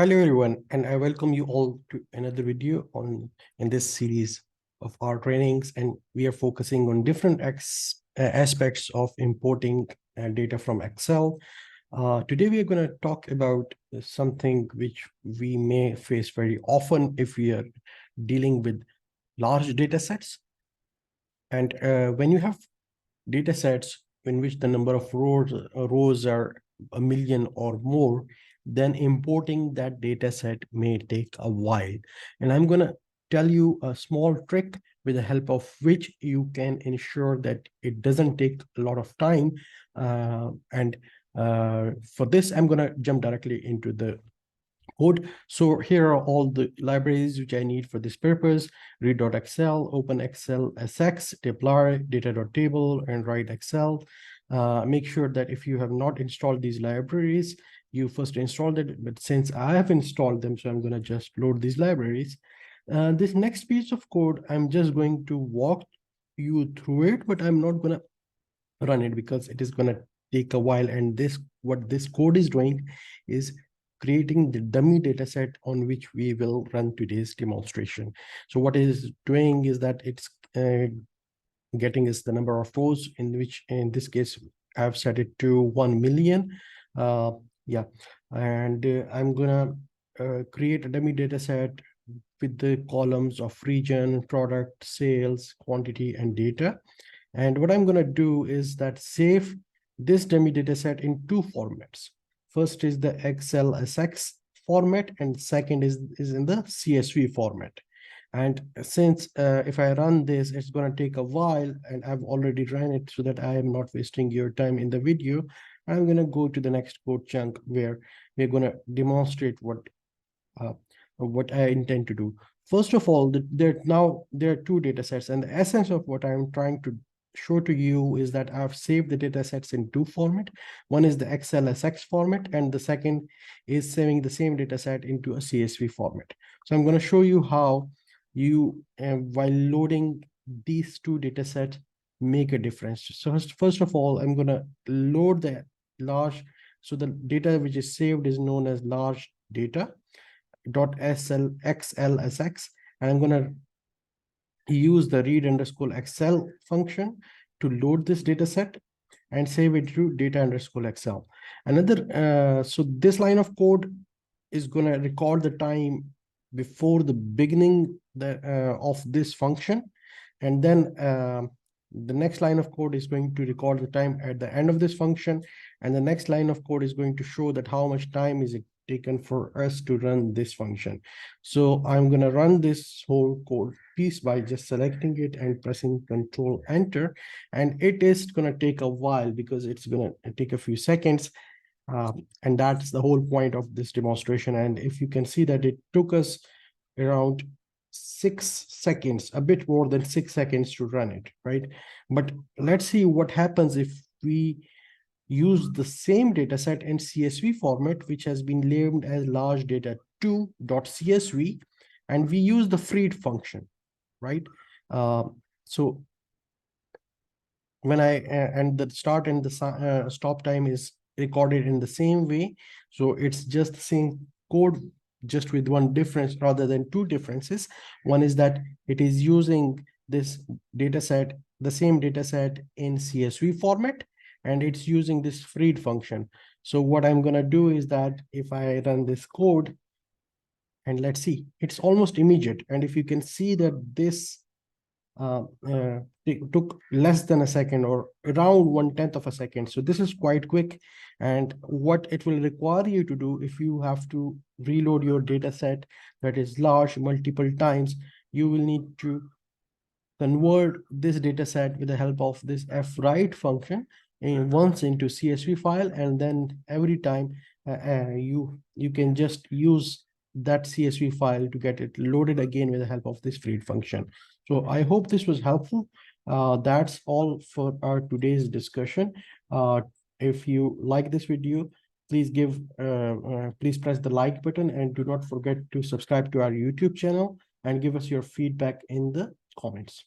Hello everyone, and I welcome you all to another video in this series of our trainings, and we are focusing on different aspects of importing data from Excel. Today we are going to talk about something which we may face very often if we are dealing with large data sets. And when you have data sets in which the number of rows are a million or more, then importing that data set may take a while. And I'm going to tell you a small trick with the help of which you can ensure that it doesn't take a lot of time. For this, I'm going to jump directly into the code. So here are all the libraries which I need for this purpose: read.excel, open Excel SX, deploy, data.table, and write Excel. Make sure that if you have not installed these libraries, you first installed it. But since I have installed them, so I'm going to just load these libraries. This next piece of code, I'm just going to walk you through it, but I'm not going to run it because it is going to take a while. And what this code is doing is creating the dummy data set on which we will run today's demonstration. So what it is doing is that it's getting us the number of rows, in which in this case I've set it to 1 million. Yeah, and I'm gonna create a dummy data set with the columns of region, product, sales, quantity, and data. And what I'm going to do is that save this dummy data set in two formats. First is the Excel SX format, and second is in the CSV format. And since if I run this, it's going to take a while, and I've already run it so that I am not wasting your time in the video, I'm going to go to the next code chunk where we're going to demonstrate what I intend to do. First of all, there are two data sets, and the essence of what I'm trying to show to you is that I've saved the data sets in two format. One is the Excel SX format, and the second is saving the same data set into a CSV format. So I'm going to show you how you, while loading these two data sets, make a difference. So first of all, I'm going to load the large. So the data which is saved is known as large data .xlsx, and I'm going to use the read_excel function to load this data set and save it to data_excel. So this line of code is going to record the time before the beginning of this function, and then the next line of code is going to record the time at the end of this function, and the next line of code is going to show that how much time is it taken for us to run this function. So I'm going to run this whole code piece by just selecting it and pressing Control Enter, and it is going to take a while because it's going to take a few seconds. And that's the whole point of this demonstration. And if you can see that it took us around 6 seconds, a bit more than 6 seconds to run it, right? But let's see what happens if we use the same data set in CSV format, which has been labeled as large data 2.csv, and we use the freed function, right? So when and the start and the stop time is recorded in the same way. So it's just the same code, just with one difference rather than two differences. One is that it is using this data set, the same data set in CSV format, and it's using this freed function. So what I'm going to do is that if I run this code, and let's see, it's almost immediate. And if you can see that this it took less than a second, or around 1/10 of a second. So this is quite quick. And what it will require you to do, if you have to reload your data set that is large multiple times, you will need to convert this data set with the help of this fwrite function once into CSV file, and then every time you can just use that CSV file to get it loaded again with the help of this freed function. So I hope this was helpful. That's all for our today's discussion. If you like this video, please please press the like button, and do not forget to subscribe to our YouTube channel and give us your feedback in the comments.